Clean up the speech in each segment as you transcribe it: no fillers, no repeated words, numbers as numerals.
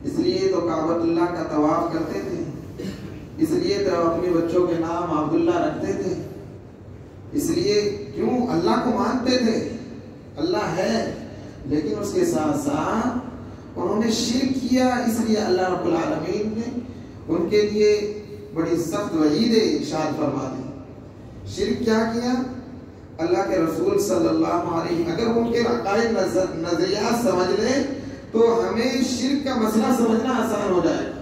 اس لیے تو کعبۃ اللہ کا طواف کرتے تھے، اس لیے تو اپنے بچوں کے نام عبداللہ رکھتے تھے، اس لیے کیوں اللہ کو مانتے تھے، اللہ ہے، لیکن اس کے ساتھ ساتھ انہوں نے شرک کیا، اس لیے اللہ رب العالمین نے ان کے لیے بڑی سخت وعید ارشاد فرما دی۔ شرک کیا کیا؟ اللہ کے رسول صلی اللہ علیہ وسلم اگر ان کے عقائد نظریات سمجھ لیں تو ہمیں شرک کا مسئلہ سمجھنا آسان ہو جائے گا۔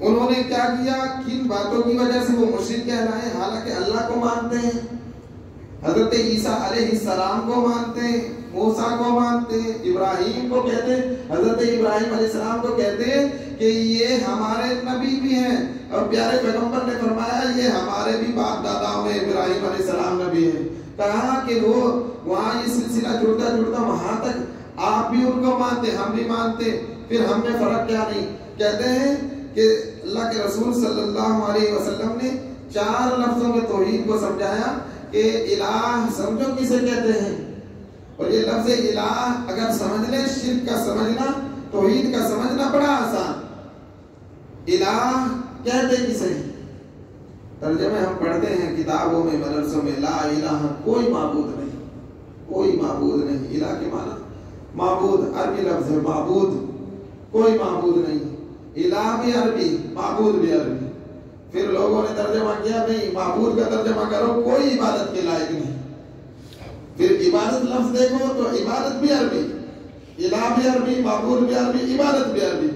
انہوں نے کیا کیا؟ کن باتوں کی وجہ سے وہ مشرک کہلائے؟ حالانکہ اللہ کو مانتے ہیں، حضرت عیسیٰ علیہ السلام کو مانتے ہیں، موسیٰ کو مانتے ہیں، ابراہیم کو کہتے ہیں، حضرت ابراہیم علیہ السلام کو کہتے ہیں کہ یہ ہمارے نبی بھی ہیں، اور پیارے پیغمبر نے فرمایا یہ ہمارے بھی باپ داداؤں میں ابراہیم علیہ السلام نبی ہیں۔ کہا کہ وہ وہاں یہ سلسلہ جڑتا وہاں تک آپ بھی ان کو مانتے، ہم بھی مانتے، پھر ہم میں فرق کیا نہیں؟ کہتے ہیں کہ اللہ کے رسول صلی اللہ علیہ وسلم نے 4 لفظوں میں توحید کو سمجھایا کہ الہ سمجھو کسے کہتے ہیں، اور یہ لفظ الہ اگر سمجھ لیں، شرک کا سمجھنا، توحید کا سمجھنا بڑا آسان۔ الہ کہتے کسے؟ ترجمے ہم پڑھتے ہیں کتابوں میں، مدرسوں میں، لا الہ کوئی معبود نہیں، کوئی معبود نہیں۔ الہ کے معنی معبود، عربی لفظ ہے معبود، کوئی معبود نہیں۔ الہ بھی عربی، معبود بھی عربی۔ پھر لوگوں نے ترجمہ کیا نہیں، معبود کا ترجمہ کرو کوئی عبادت کے لائق نہیں۔ پھر عبادت لفظ دیکھو تو عبادت بھی عربی، الہ بھی عربی، معبود بھی عربی، عبادت بھی عربی۔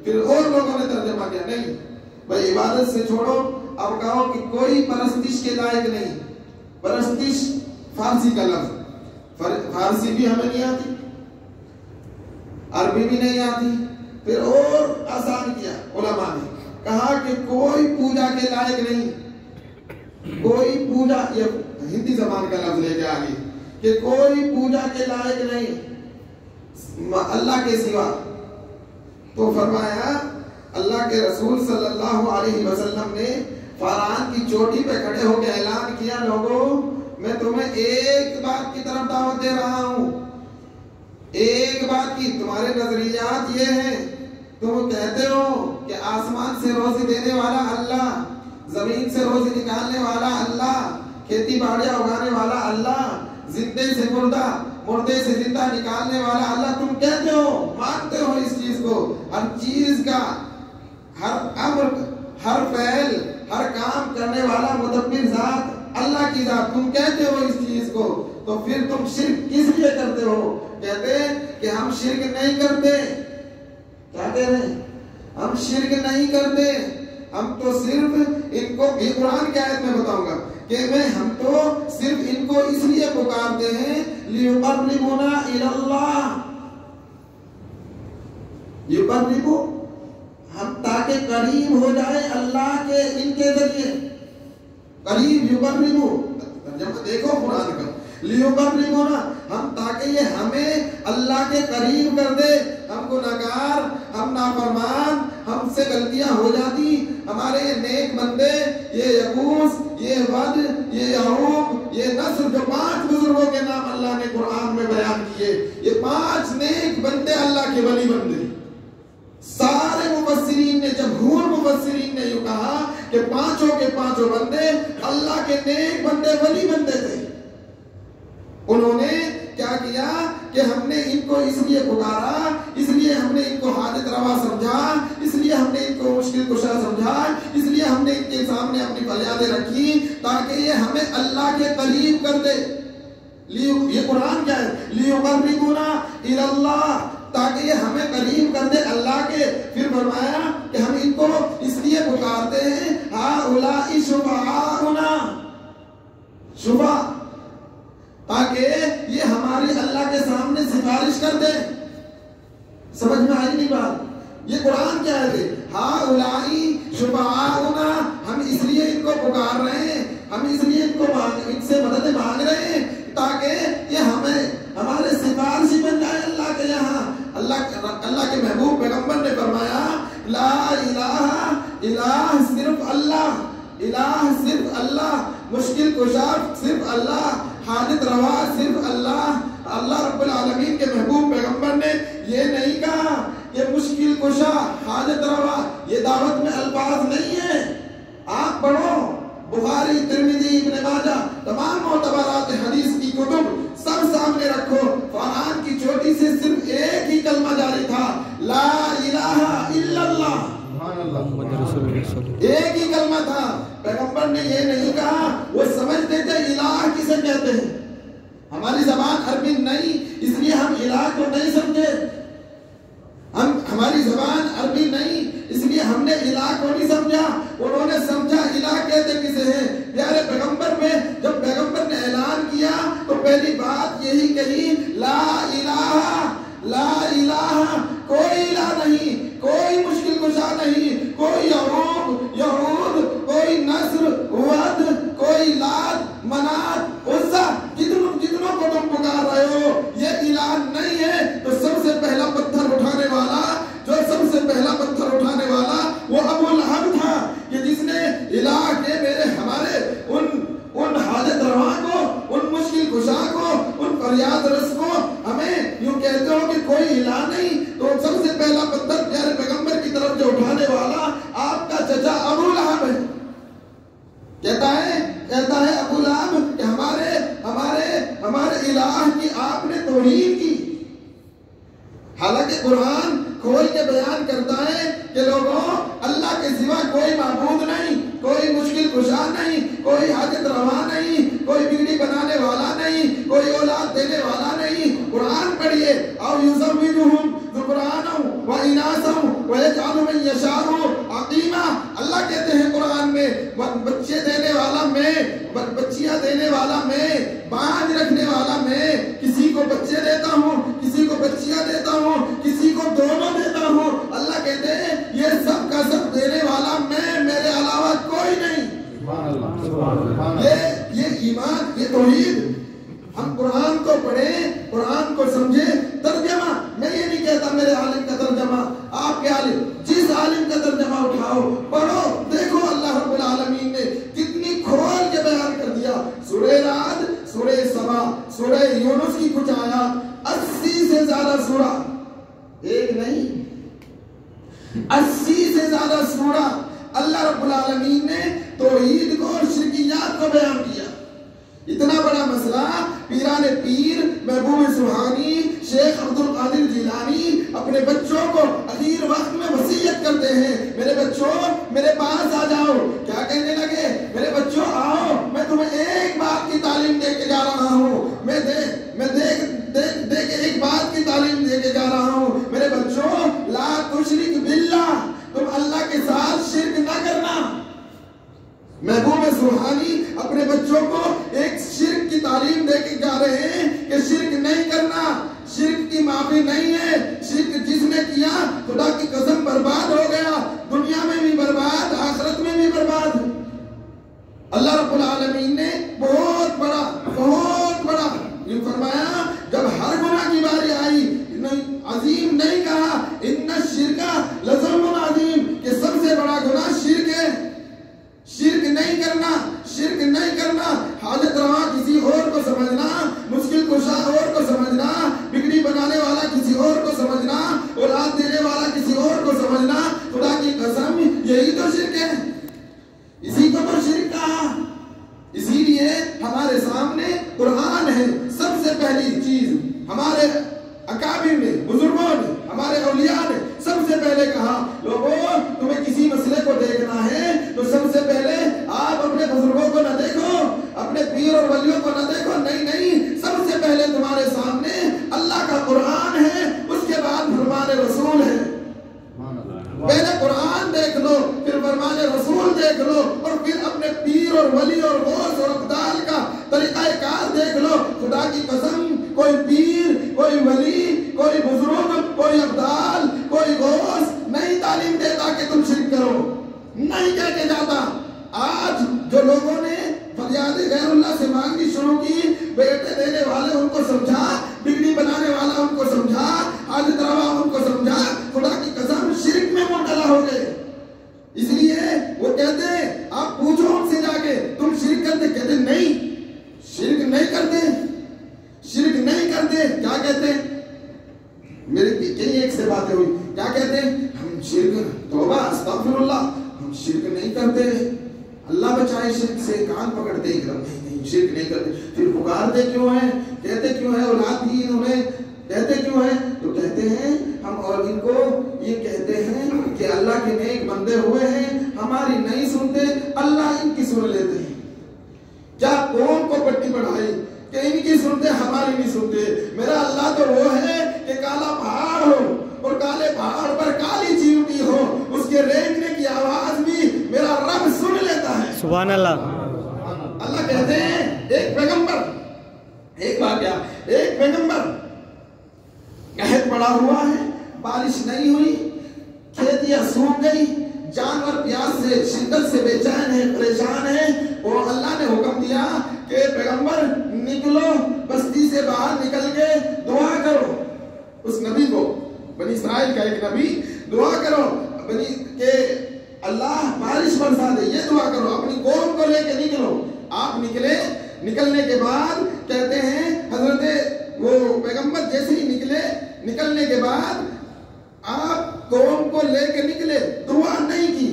پھر اور لوگوں نے ترجمہ کیا نہیں بھائی عبادت سے چھوڑو، اب کہو کہ کوئی پرستش کے لائق نہیں۔ پرستش فارسی کا لفظ، فارسی بھی ہمیں نہیں آتی، عربی بھی نہیں آتی۔ پھر اور آسان کیا علماء نے، کہا کہ کوئی پوجا کے لائق نہیں، کوئی پوجا، یہ ہندی زبان کا لفظ لے کے آگے کہ کوئی پوجا کے لائق نہیں اللہ کے سوا۔ تو فرمایا اللہ کے رسول صلی اللہ علیہ وسلم نے فاران کی چوٹی پہ کھڑے ہو کے اعلان کیا، لوگوں میں تمہیں ایک بات کی طرف دعوت دے رہا ہوں، ایک بات کی۔ تمہارے نظریات یہ ہیں، تم کہتے ہو کہ آسمان سے روزی دینے والا اللہ، زمین سے روزی نکالنے والا اللہ، کھیتی باڑیاں اگانے والا اللہ، زندے سے مردہ، مردے سے زندہ نکالنے والا اللہ، تم کہتے ہو، مانتے ہو اس چیز کو، ہر چیز کا، ہر امر، ہر فعل، ہر کام کرنے والا مدبر ذات اللہ کی ذات، تم کہتے ہو اس چیز کو، تو پھر تم شرک کس لیے کرتے ہو؟ کہتے کہ ہم شرک نہیں کرتے۔ کیا کہہ رہے ہیں؟ ہم شرک نہیں کرتے، ہم تو صرف ان کو بھی قرآن کی آیت میں بتاؤں گا کہ ہم تو صرف ان کو اس لیے پکارتے ہیں لیقربونا الی اللہ، یقربو، ہم تاکہ قریب ہو جائے اللہ کے، ان کے ذریعے قریب، یقربو ترجمہ دیکھو قرآن کا، لیقربونا، ہم تاکہ یہ ہمیں اللہ کے قریب کر دے۔ ہم گناہگار، ہم نافرمان، ہم سے غلطیاں ہو جاتی، ہمارے یہ نیک بندے، یہ یعوس، یہ ود، یہ یعوق، یہ نصر، جو 5 بزرگوں کے نام اللہ نے قرآن میں بیان کیے، یہ 5 نیک بندے اللہ کے ولی بندے۔ سارے مفسرین نے، جمہور مفسرین نے یہ کہا کہ 5 کے 5 بندے اللہ کے نیک بندے، ولی بندے تھے۔ انہوں نے کیا کیا کہ ہم نے ان کو اس لیے پکارا، اس لیے ہم نے ان کو حاجت روا سمجھا، اس لیے ہم نے ان کو مشکل کشا سمجھا، اس لیے ہم نے ان کے سامنے اپنی فریادیں رکھی تاکہ یہ ہمیں اللہ کے قریب کر دے۔ یہ قرآن کیا ہے؟ لیقربونا الی اللہ، تاکہ یہ ہمیں قریب کر دے اللہ کے۔ پھر فرمایا کہ ہم ان کو اس لیے پکارتے ہیں ہؤلاء شفعاؤنا، شفع، تاکہ یہ ہماری اللہ کے سامنے سفارش کر دے۔ سمجھ میں آئی نہیں بات؟ یہ قرآن کیا ہے؟ ہؤلاء شفعاؤنا، ہم اس لیے ان کو پکار رہے ہیں، ہم اس لیے ان سے مدد مانگ رہے ہیں تاکہ یہ ہمیں، ہمارے سفارشی بن جائے اللہ کے یہاں۔ اللہ کے محبوب پیغمبر نے فرمایا لا الہ الہ صرف اللہ، الہ صرف اللہ، مشکل کشا صرف اللہ، حاجت روا صرف اللہ۔ اللہ رب العالمین کے محبوب پیغمبر نے یہ نہیں کہا کہ مشکل کشا، حاجت روا، یہ دعوت میں الفاظ نہیں ہیں. آپ پڑھو بخاری، ترمذی، ابن ماجہ، تمام معتبرات حدیث کی کتب سب سامنے رکھو. فرعون کی چوٹی سے صرف ایک ہی کلمہ جاری تھا، لا الہ الا اللہ. ایک ہی کلمہ تھا. پیغمبر نے یہ نہیں کہا. وہ سمجھتے تھے الہ کسے کہتے ہیں. ہماری زبان عربی نہیں، اس لیے ہم الہ کو نہیں سمجھے. ہماری زبان عربی نہیں، اس لیے ہم نے الہ کو نہیں سمجھا. انہوں نے سمجھا الہ کہتے کسے ہیں. پیارے پیغمبر میں جب پیغمبر نے اعلان کیا تو پہلی بات یہی کہی، لا الہ، لا الہ، کوئی الہ نہیں، کوئی مشکل کشا نہیں، کوئی یعوق، کوئی نصر، ود، کوئی لات، منات، عزا، جتنوں کو تم پکار رہے ہو یہ الہ نہیں ہے. تو سب سے پہلا پتھر اٹھانے والا، جو سب سے پہلا پتھر اٹھانے والا وہ ابو لہب تھا، کہ جس نے الہ کے ہمارے ان حاجت رواں کو، ان مشکل کشا کو، ان فریاد رس کو، ہمیں یوں کہتے ہو کہ کوئی الہ نہیں. تو سب سے پہلا پتھر پیارے پیغمبر کی طرف جو اٹھانے والا آپ کا چچا ابو لہب ہے. کہتا ہے ابو لہب کہ ہمارے الہ کی آپ نے توہین کی. حالانکہ قرآن کھول کے بیان کرتا ہے کہ لوگوں، اللہ کے سوا کوئی معبود نہیں، کوئی مشکل کشا نہیں، کوئی حاجت روا نہیں، کوئی بگڑی بنانے والا نہیں، کوئی اولاد دینے والا نہیں. قرآن پڑھیے. او یزوجہم ذکرانا و اناثا ویجعل من یشاء عقیما. اللہ کہتے ہیں قرآن میں، بچے دینے والا میں، بچیاں دینے والا میں، باندھ رکھنے والا میں. کسی کو بچے دیتا ہوں، کسی کو بچیاں دیتا ہوں، کسی کو دونوں دیتا ہوں. اللہ کہتے ہیں یہ سب کا سب دینے والا میں، میرے علاوہ کوئی نہیں. یہ ایمان، یہ توحید. ہم قرآن کو پڑھیں، قرآن کو سمجھیں. ترجمہ میں یہ نہیں کہتا میرے عالم کا ترجمہ، آپ کے عالم، جس عالم کا ترجمہ اٹھاؤ، پڑھو، دیکھو اللہ رب العالمین نے کتنی کھول کے بیان کر دیا. سورہ رعد، سورہ سبا، سورہ یونس کی کچھ آیات، 80 سے زیادہ سورہ، ایک نہیں 80 سے زیادہ سورہ اللہ رب العالمین نے توحید کو اور شرکیات کو بیان کیا. اتنا بڑا مسئلہ پیران پیر محبوب سبحانی شیخ عبد القادر جیلانی اپنے بچوں کو اخیر وقت میں وصیت کرتے ہیں، میرے بچوں میرے پاس آ جاؤ. کیا کہنے لگے؟ میرے بچوں آؤ، میں تمہیں ایک بات کی تعلیم دے کے جا رہا ہوں. میں دے کے ایک بات کی تعلیم دے کے جا رہا ہوں. میرے بچوں، لا تشرک باللہ، تم اللہ کے ساتھ شرک نہ کرنا. محبوب سبحانی اپنے بچوں کو ایک شرک کی تعلیم دے کے جا رہے ہیں کہ شرک نہیں کرنا، شرک کی معافی نہیں ہے. شرک جس نے کیا خدا کی قسم برباد ہو گیا، دنیا میں بھی برباد، آخرت میں بھی برباد. اللہ رب العالمین نے بہت بڑا یہ فرمایا. جب ہر گناہ کی باری آئی، عظیم نہیں کہا، ان الشرک لظلم عظیم، کہ سب سے بڑا گناہ شرک ہے. شرک نہیں کرنا، شرک نہیں کرنا. حاجت رواں کسی اور کو سمجھنا، مشکل کشا اور کو سمجھنا، بگڑی بنانے والا کسی اور کو سمجھنا، اولاد دینے والا کسی اور کو سمجھنا، خدا کی قسم یہی تو شرک ہے. اسی کو تو شرک کہا. اسی لیے ہمارے سامنے قرآن ہے. سب سے پہلی چیز ہمارے اکابر نے، بزرگوں نے، ہمارے اولیاء نے سب سے پہلے کہا، لوگوں تمہیں کسی مسئلے کو دیکھنا ہے تو سب سے پہلے آپ اپنے بزرگوں کو نہ دیکھو، اپنے پیر اور ولیوں کو نہ دیکھو. نہیں، سب سے پہلے تمہارے سامنے اللہ کا قرآن ہے، اس کے بعد فرمان رسول ہے. پہلے قرآن دیکھ لو، پھر فرمان رسول دیکھ لو، اور پھر اپنے پیر اور ولی اور غوث اور ابدال کا طریقہ کار دیکھ لو. خدا کی قسم کوئی پیر، کوئی ولی، کوئی بزرگ، کوئی ابدال، کوئی غوث نہیں تعلیم دیتا کہ تم شرک کرو، نہیں کہہ کے جاتا. آج جو لوگوں نے فریاد غیر اللہ سے مانگنی شروع کی، بیٹے دینے والے ان کو سمجھا، بگڑی بنانے والا ان کو سمجھا، حاجت روا ان کو سمجھا، خدا کی قسم شرک میں مبتلا ہو گئے. اس لیے وہ کہتے ہیں، آپ پوچھو ان سے جا کے تم شرک کرتے؟ کہتے نہیں، شرک نہیں کرتے، شرک نہیں کرتے. کیا کہتے ہیں؟ میری کئی ایک سے باتیں ہوئی، کیا کہتے ہیں؟ ہم شرک، توبہ استغفر اللہ، ہم شرک نہیں کرتے، اللہ بچائے شرک سے، کان پکڑتے ہی کرم نہیں شرک نہیں کرتے. پھر پکارتے کیوں ہیں؟ کہتے کیوں ہیں اولاد دی انہیں؟ کہتے کیوں ہیں؟ تو کہتے ہیں ہم اور ان کو یہ کہتے ہیں کہ اللہ کے نیک بندے ہوئے ہیں، ہماری نہیں سنتے، اللہ ان کی سن لیتے ہیں. کیا قوم کو پٹی پڑھائی کہ ان کی سنتے ہماری نہیں سنتے. میرا اللہ تو وہ ہے کہ کالا پہاڑ ہو اور کالے پہاڑ پر کالی چیونٹی ہو، اس کے رینگنے کی آواز بھی میرا رب سن لیتا ہے. سبحان اللہ. اللہ کہتے ہیں ایک پیغمبر، ایک واقعہ، ایک پیغمبر قحط پڑا ہوا ہے، بارش نہیں ہوئی، کھیتیاں سوکھ گئی، جانور پیاس سے شدت سے بے چین ہے، پریشان ہے، اور اللہ نے حکم دیا کہ پیغمبر نکلو، بستی سے باہر نکل کے دعا کرو. اس نبی کو، بنی اسرائیل کا ایک نبی، دعا کرو کہ اللہ بارش برسا دے، یہ دعا کرو، اپنی قوم کو لے کے نکلو. آپ نکلے، نکلنے کے بعد کہتے ہیں حضرت وہ پیغمبر جیسے ہی نکلے، نکلنے کے بعد آپ قوم کو لے کے نکلے، دعا نہیں کی.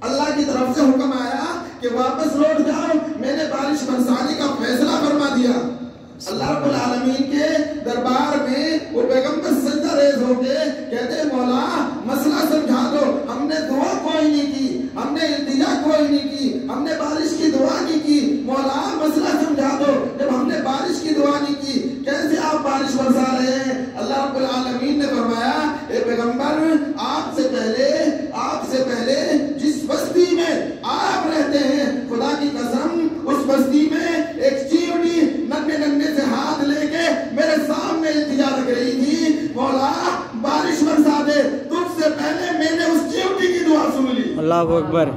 اللہ کی طرف سے حکم آیا کہ واپس لوٹ جاؤ، میں نے بارش برسانے کا فیصلہ فرما دیا. اللہ رب العالمین کے دربار میں وہ پیغمبر سجدہ ریز ہو کے کہتے مولا مسئلہ سمجھا دو. ہم نے دعا کوئی نہیں کی، ہم نے التجا کوئی نہیں کی، ہم نے بارش کی دعا نہیں کی، مولا مسئلہ سمجھا دو. جب ہم نے بارش کی دعا نہیں کی، کیسے آپ بارش برسا رہے ہیں؟ اللہ رب العالمین نے فرمایا اے پیغمبر آپ سے پہلے جس بستی میں آپ رہتے ہیں، خدا کی قسم اس بستی میں ایک چیونٹی ننھے سے ہاتھ لے کے میرے سامنے التجا رکھ رہی تھی، مولا بارش برسا دے. تجھ سے پہلے میں نے اس چیونٹی کی دعا سن لی. اللہ اکبر.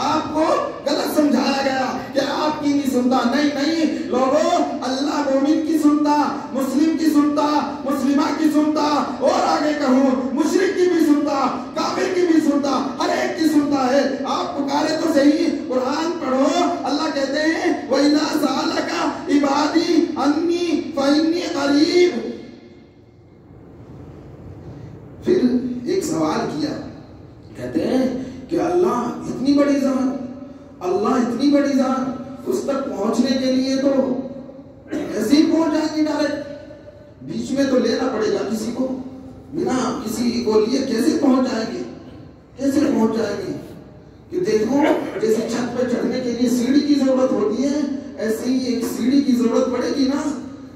آپ کو غلط سمجھایا گیا کہ آپ کی نہیں سنتا. نہیں لوگوں، اللہ مومن کی سنتا، مسلم کی سنتا، مسلمہ کی سنتا، اور آگے کہوں مشرک کی بھی سنتا، کافر کی بھی سنتا، ہر ایک کی سنتا ہے. آپ پکارے تو صحیح، قرآن پڑھو. اللہ کہتے ہیں وَإِذَا سَأَلَكَ عِبَادِي عَنِّي فَإِنِّي قَرِيبٌ. پھر ایک سوال کیا، کہتے ہیں کہ اللہ اتنی بڑی ذات، اللہ اتنی بڑی ذات، اس تک پہنچنے کے لیے تو ایسے ہی پہنچ جائیں گے ڈائریکٹ؟ بیچ میں تو لینا پڑے گا کسی کو، بنا کسی کو لیے کیسے پہنچ جائیں گے؟ کیسے پہنچ جائیں گے؟ کہ دیکھو جیسے چھت پہ چڑھنے کے لیے سیڑھی کی ضرورت ہوتی ہے، ایسے ہی ایک سیڑھی کی ضرورت پڑے گی نا،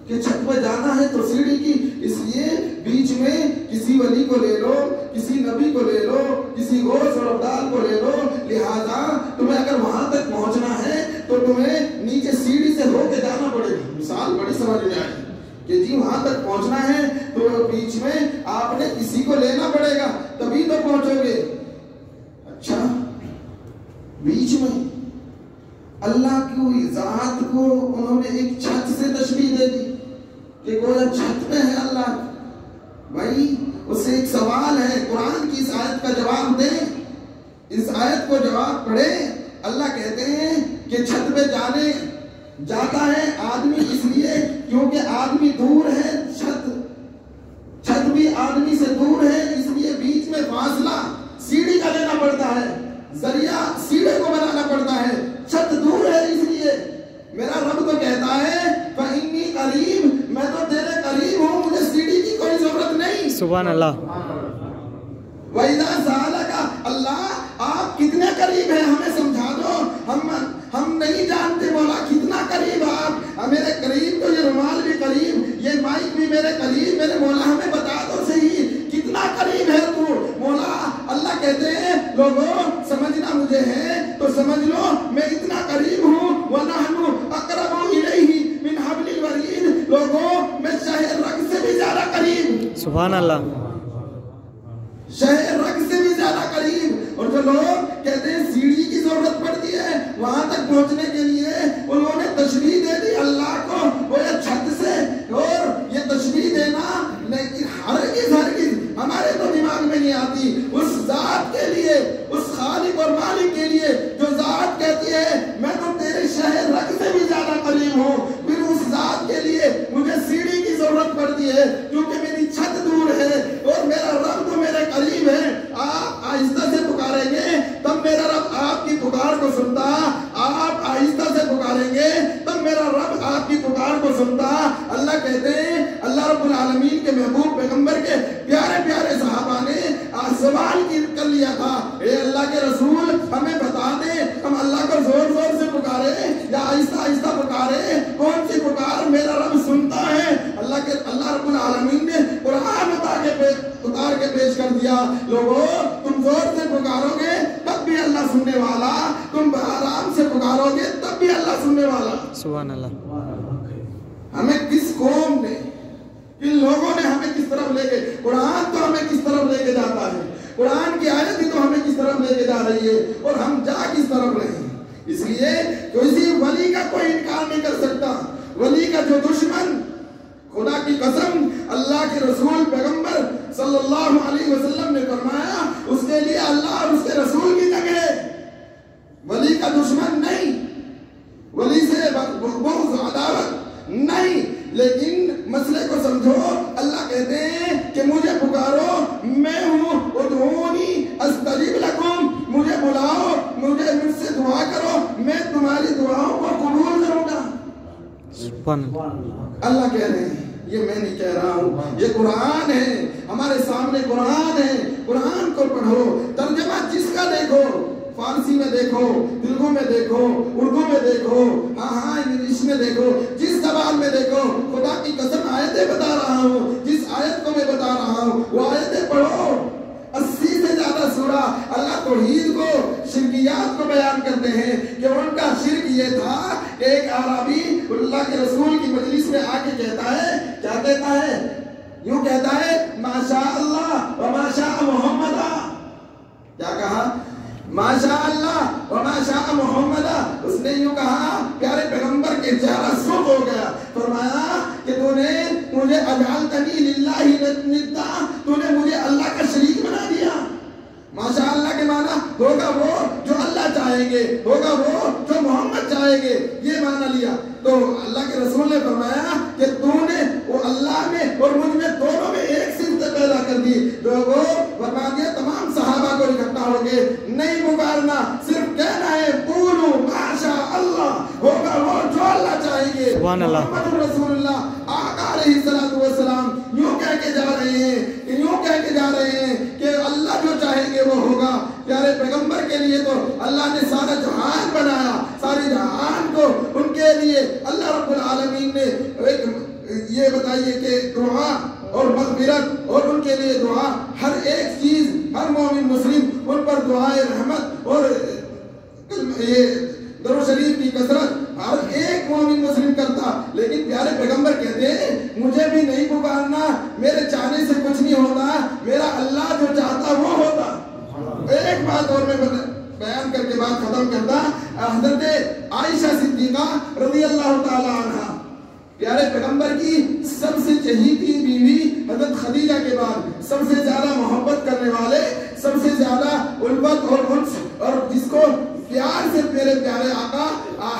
کہ چھت پہ جانا ہے تو سیڑھی کی. اس لیے بیچ میں کسی ولی کو لے لو، کسی نبی کو لے لو، کسی غوث اور ابدال کو لے لو. لہذا تمہیں اگر وہاں تک پہنچنا ہے تو تمہیں نیچے سیڑھی سے ہو کے جانا پڑے گا. مثال بڑی سمجھ میں آئی کہ جی وہاں تک پہنچنا ہے تو بیچ میں آپ نے کسی کو لینا پڑے گا، تبھی تو پہنچو گے. اچھا، بیچ میں اللہ کی ذات کو انہوں نے ایک چھت سے تشبیہ دے دی کہ گویا چھت پہ ہے اللہ. بھائی اس سے ایک سوال ہے، قرآن کی اس آیت کا جواب دیں، اس آیت کو جواب پڑھے. اللہ کہتے ہیں کہ چھت پہ جاتا ہے آدمی اس لیے کیونکہ آدمی دور ہے، چھت بھی آدمی سے دور ہے، اس لیے بیچ میں فاصلہ سیڑھی کا لینا پڑتا ہے، ذریعہ سیڑھے کو بنانا پڑتا ہے. چھت دور ہے اس لیے. میرا رب تو کہتا ہے فَإِنِّي قریب، میں تو تیرے قریب ہوں، مجھے سیڑھی کی کوئی ضرورت نہیں. سبحان اللہ. وَإِذَا سَأَلَكَ، اللہ آپ کتنے قریب ہیں ہمیں سمجھا دو. ہم نہیں جانتے مولا کتنا قریب آپ. میرے قریب تو یہ رومال بھی قریب، یہ مائک بھی میرے قریب. میرے مولا ہمیں بتا دو صحیح کتنا قریب ہے تو مولا. اللہ کہتے ہیں لوگوں سمجھنا مجھے ہے تو سمجھ لو میں اتنا قریب ہوں. وَنَحْنُ أَقْرَبُ إِلَيْهِ مِنْ حَبْلِ الْوَرِيدِ، لوگوں میں شہ رگ سے بھی زیادہ قریب. سبحان اللہ. شہ رگ سے بھی زیادہ قریب. اور جو لوگ کہتے ہیں سیڑھی کی ضرورت پڑتی ہے وہاں تک پہنچنے کے لیے، انہوں نے تشبیہ دے دی اللہ کو وہ چھت سے. اور یہ تشبیہ دینا لیکن ہرگز ہمارے تو دماغ میں نہیں آتی. اس ذات کے لیے، اس خالق اور مالک کے لیے جو ذات کہتی ہے میں تو تیرے شہر رگ سے بھی زیادہ قریب ہوں، پھر اس ذات کے لیے مجھے سیڑھی کی ضرورت پڑتی ہے کیونکہ میری چھت دور ہے اور میرا رب اتار کے پیش کر دیا. لوگوں تم زور سے پکارو گے تب بھی اللہ سننے والا, تم آرام سے پکارو گے تب بھی اللہ سننے والا. سبحان اللہ. ہمیں کس قوم نے, ان لوگوں نے ہمیں کس طرف لے کے, قرآن تو ہمیں کس طرف لے کے جاتا ہے, قرآن کی آیت بھی تو ہمیں کس طرف لے کے جا رہی ہے, اور ہم جا کس طرف رہے ہیں. اس لیے کسی ولی کا کوئی انکار نہیں کر سکتا. ولی کا جو دشمن, خدا کی قسم اللہ کے رسول پیغمبر صلی اللہ علیہ وسلم نے فرمایا اس کے لیے اللہ اور اس کے رسول کی جنگ ہے. ولی کا دشمن نہیں, ولی سے بغض عداوت نہیں, لیکن مسئلے کو سمجھو. اللہ کہتے ہیں کہ مجھے پکارو, میں ہوں, ادعونی استجب لکم, مجھے بلاؤ, مجھے مجھ سے دعا کرو, میں تمہاری دعاؤں کو قبول کروں گا. اللہ کہہ رہے ہیں, یہ میں نہیں کہہ رہا ہوں, یہ قرآن ہے, ہمارے سامنے قرآن ہے. قرآن کو پڑھو, ترجمہ جس کا دیکھو, فارسی میں دیکھو, تلگو میں دیکھو, اردو میں دیکھو, ہاں انگلش میں دیکھو, جس زبان میں دیکھو. خدا کی قسم آیتیں بتا رہا ہوں, جس آیت کو میں بتا رہا ہوں وہ آیتیں پڑھو. 80 سے زیادہ سورہ اللہ توحید کو, شرکیات کو بیان کرتے ہیں کہ ان کا شرک یہ تھا کہ ایک عربی اللہ کے رسول کی مجلس میں آ کے کہتا ہے, کیا کہتا ہے, یوں کہتا ہے ماشاء اللہ و ماشاء محمد. کیا کہا, ماشاء اللہ و ماشاء محمد. اس نے یوں کہا, پیارے پیغمبر کے چہرہ سرخ ہو گیا. فرمایا کہ تو نے مجھے اجعلتنی للہ ندا, تو نے مجھے اللہ کا شریک بنا دیا. ماشاء اللہ کے معنی ہوگا وہ جو اللہ چاہیں گے, ہوگا وہ جو محمد چاہیں گے, یہ معنی لیا. تو اللہ کے رسول نے فرمایا کہ تو نے وہ اللہ میں اور مجھ میں دونوں میں ایک صفت پیدا کر دی. لوگوں فرما دیا تمام صحابہ کو اکٹھا ہو کے نہیں پکارنا, صرف کہنا ہے قولوا ماشاء اللہ, ہوگا وہ جو اللہ چاہیں گے. محمد رسول اللہ آقا علیہ الصلوۃ والسلام یوں کہہ کے جا رہے ہیں, یوں کہہ کے جا رہے ہیں کہ اللہ جو چاہیں گے وہ ہوگا. پیارے پیغمبر کے لیے تو اللہ نے سارا جہان بنایا, سارے جہان کو ان کے لیے اللہ رب العالمین نے یہ بتائیے کہ دعا اور مغفرت اور ان کے لیے دعا, ہر ایک چیز, ہر مومن مسلم ان پر دعائے رحمت اور یہ درود شریف کی کثرت ہر ایک مومن مسلم کرتا. لیکن پیارے پیغمبر کہتے ہیں مجھے بھی نہیں پکارنا, میرے چاہنے سے کچھ نہیں ہوتا, میرا اللہ جو چاہتا وہ ہوتا. ایک بات اور میں بیان کر کے بات ختم کرتا. حضرت عائشہ صدیقہ رضی اللہ تعالی عنہ, پیارے پیغمبر کی سب سے چہیتی بیوی حضرت خدیجہ کے بعد سب سے زیادہ محبت کرنے والے, سب سے زیادہ الفت اور انس, اور جس کو پیار سے میرے پیارے آقا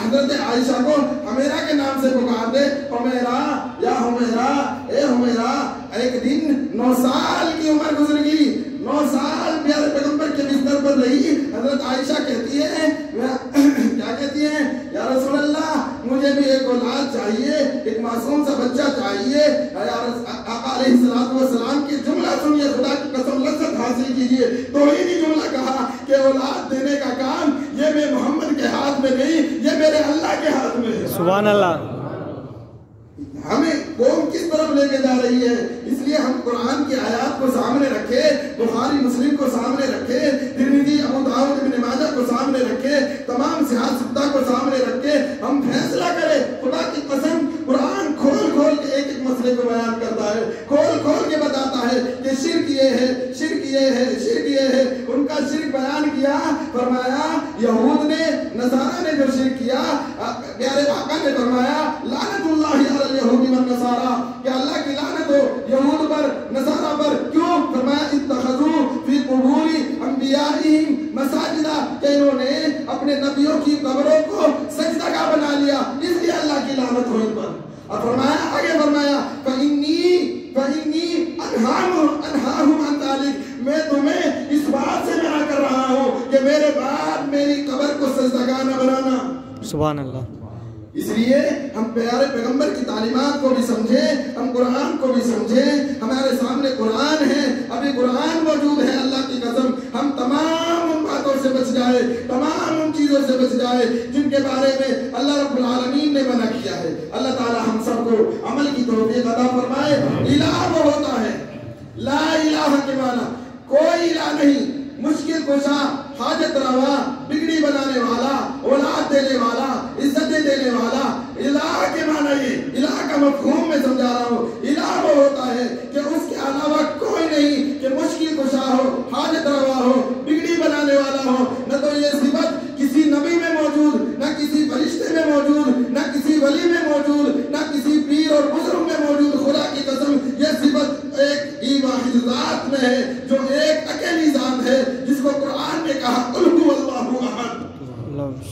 حضرت عائشہ کو حمیرہ کے نام سے پکارتے, حمیرہ یا حمیرہ, اے حمیرہ. ایک دن 9 سال کی عمر گزر گئی, 9 سال پیارے پیغمبر کے بستر پر رہی. حضرت عائشہ کہتی ہے, کیا کہتی ہیں, یا رسول اللہ مجھے بھی ایک اولاد چاہیے, ایک معصوم سا بچہ چاہیے. آقا علیہ الصلوۃ والسلام کی جملہ سنیے, خدا کی قسم لذت حاصل کیجئے. توحیدی جملہ کہا کہ اولاد دینے کا کام یہ میں محمد کے ہاتھ میں نہیں, یہ میرے اللہ کے ہاتھ میں ہے. سبحان اللہ. ہمیں قوم کس طرف لے کے جا رہی ہے, اس لیے ہم قرآن کی آیات کو سامنے رکھے, بخاری مسلم کو سامنے رکھے, ترمذی ابو داؤد ابن ماجہ کو سامنے رکھے, تمام صحاح ستہ کو سامنے رکھے, ہم فیصلہ کریں. خدا کی قسم قرآن کھول کھول کے ایک ایک مسئلے کو بیان کرتا ہے, کھول کھول کے بتاتا ہے کہ شرک یہ ہے, شرک یہ ہے, شرک یہ ہے. ان کا شرک بیان کیا, فرمایا یہود نے, نصارہ نے جو شرک کیا, پیارے آقا نے فرمایا لعنت اللہ علی الیہود والنصارى, کہ اللہ کی لعنت ہو یہود پر, نصارہ پر. کیوں؟ فرمایا اتخذوا فی قبور انبیائہم مساجدہ, کہ انہوں نے اپنے نبیوں کی قبروں کو سجدہ بنا لیا, اس لیے اللہ کی لعنت ہو ان پر. اور فرمایا, آگے فرمایا فإنی انہاہم عن ذلک, میں تمہیں اس بات سے منع کر رہا ہوں کہ میرے بعد میری قبر کو سجدگاہ نہ بنانا. سبحان اللہ. اس لیے ہم پیارے پیغمبر کی تعلیمات کو بھی سمجھیں, ہم قرآن کو بھی سمجھیں. ہمارے سامنے قرآن ہے, ابھی قرآن موجود ہے. اللہ کی قسم ہم تمام ان باتوں سے بچ جائے, تمام ان چیزوں سے بچ جائے جن کے بارے میں اللہ رب العالمین نے منع کیا ہے. اللہ تعالی ہم سب کو عمل کی توفیق عطا فرمائے. الہ وہ ہوتا ہے, لا الہ کوئی الہ نہیں، مشکل کشا، حاجت روا، بگڑی بنانے والا، اولاد دینے والا، عزتیں دینے والا۔ الہ کے معنی یہ، الہ کا مفہوم میں سمجھا رہا ہوں، الہ وہ ہوتا ہے کہ اس کے علاوہ کوئی نہیں کہ مشکل کشا ہو، حاجت روا ہو، بگڑی بنانے والا ہو۔ نہ تو یہ صفت کسی نبی میں موجود، نہ کسی فرشتے میں موجود، نہ کسی ولی میں موجود، نہ کسی پیر اور بزرگ میں موجود۔ خدا کی قسم یہ صفت ایک ہی واحد ذات میں ہے، جو ایک اکیلی ذات ہے، جس کو قرآن نے کہا قل هو اللہ احد۔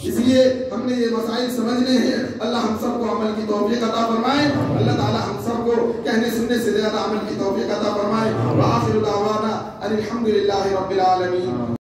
اس لیے ہم نے یہ مسائل سمجھنے ہیں۔ اللہ ہم سب کو عمل کی توفیق عطا فرمائے، اللہ تعالی ہم سب کو کہنے سننے سے زیادہ عمل کی توفیق عطا فرمائے۔ وآخر دعوانا ان الحمد للہ رب العالمین۔